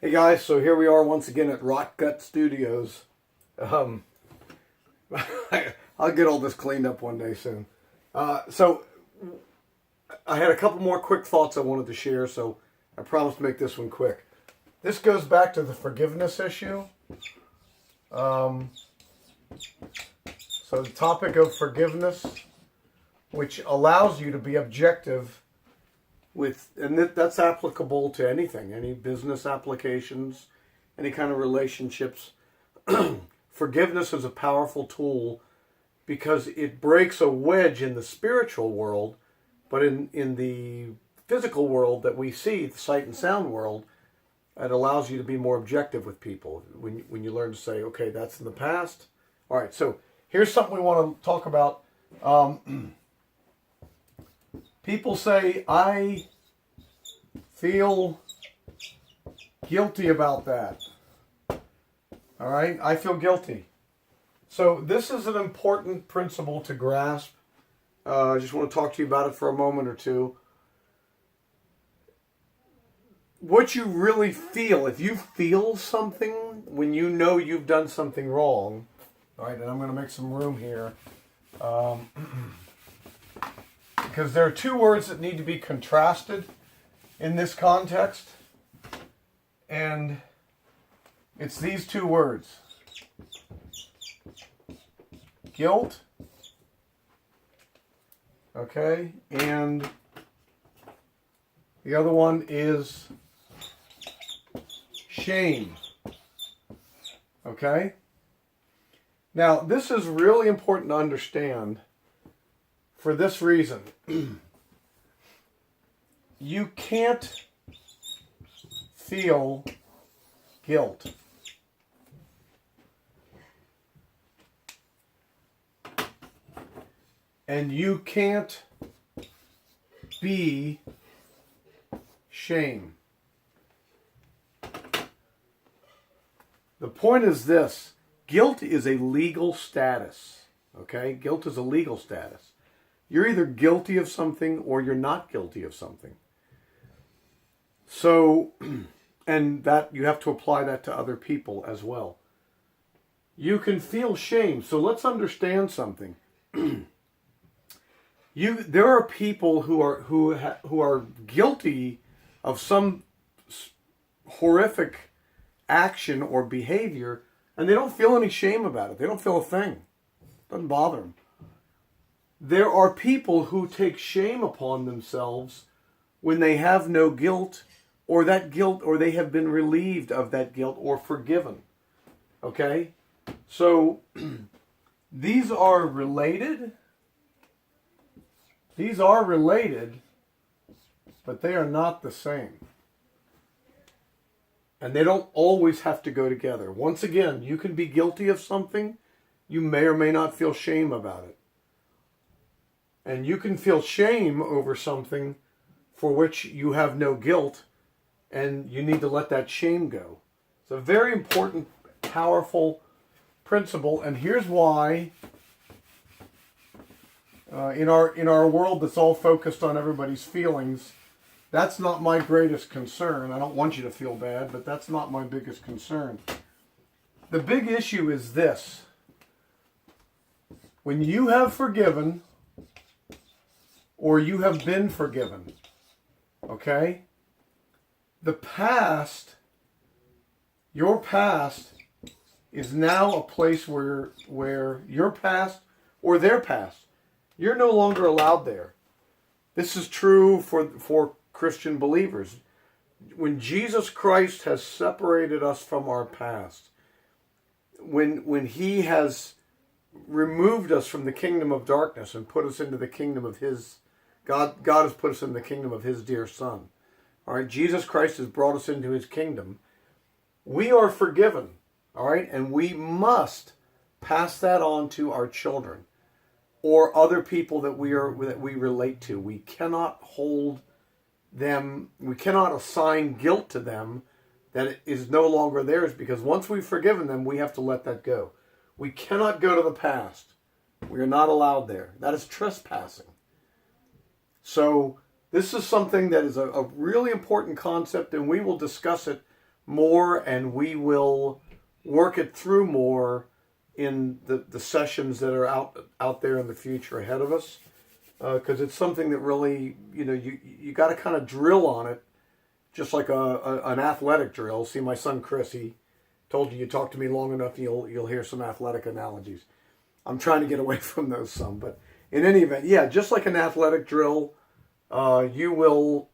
Hey guys, so here we are once again at Rot Gut Studios. Um, I'll get all this cleaned up one day soon. So I had a couple more quick thoughts I wanted to share, so I promised to make this one quick. This goes back to the forgiveness issue. So the topic of forgiveness, which allows you to be objective and that's applicable to anything, any business applications, any kind of relationships. Forgiveness is a powerful tool because it breaks a wedge in the spiritual world, but in the physical world that we see, the sight and sound world, it allows you to be more objective with people when you learn to say, okay, that's in the past. All right, so here's something we want to talk about. People say, I feel guilty about that. All right, I feel guilty. So this is an important principle to grasp. I just want to talk to you about it for a moment or two. What you really feel, if you feel something when you know you've done something wrong, all right, and I'm going to make some room here. Because there are two words that need to be contrasted in this context. And it's these two words. Guilt. Okay. And the other one is shame. Okay. Now, this is really important to understand. For this reason, you can't feel guilt. And you can't be shame. The point is this: guilt is a legal status. Okay? Guilt is a legal status. You're either guilty of something or you're not guilty of something. So, and that you have to apply that to other people as well. You can feel shame. So let's understand something. There are people who are guilty of some horrific action or behavior, and they don't feel any shame about it. They don't feel a thing. It doesn't bother them. There are people who take shame upon themselves when they have no guilt, or they have been relieved of that guilt or forgiven. Okay? So these are related. These are related, but they are not the same. And they don't always have to go together. Once again, you can be guilty of something. You may or may not feel shame about it. And you can feel shame over something for which you have no guilt, and you need to let that shame go. It's a very important, powerful principle, and here's why in our world that's all focused on everybody's feelings, that's not my greatest concern. I don't want you to feel bad, but that's not my biggest concern. The big issue is this: when you have forgiven, or you have been forgiven, okay? The past, your past, is now a place where your past or their past, you're no longer allowed there. This is true for Christian believers. When Jesus Christ has separated us from our past, when He has removed us from the kingdom of darkness and put us into the kingdom of His God has put us in the kingdom of His dear Son. All right, Jesus Christ has brought us into His kingdom. We are forgiven, all right, and we must pass that on to our children or other people that we relate to. We cannot hold them. We cannot assign guilt to them that is no longer theirs, because once we've forgiven them, we have to let that go. We cannot go to the past. We are not allowed there. That is trespassing. So this is something that is a really important concept, and we will discuss it more, and we will work it through more in the sessions that are out there in the future ahead of us, because it's something that really, you got to kind of drill on it, just like an athletic drill. See, my son Chris, he told you talk to me long enough, you'll hear some athletic analogies. I'm trying to get away from those some, but in any event, yeah, just like an athletic drill, you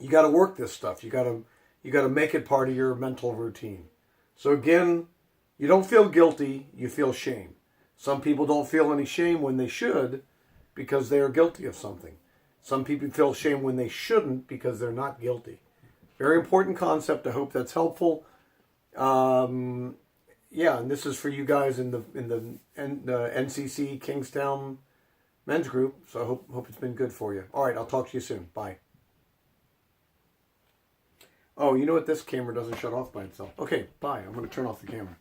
got to work this stuff. You got to make it part of your mental routine. So again, you don't feel guilty, you feel shame. Some people don't feel any shame when they should because they are guilty of something. Some people feel shame when they shouldn't because they're not guilty. Very important concept. I hope that's helpful. Yeah, and this is for you guys in the NCC Kingstown men's group. So I hope it's been good for you. All right, I'll talk to you soon. Bye. Oh, you know what? This camera doesn't shut off by itself. Okay, bye. I'm going to turn off the camera.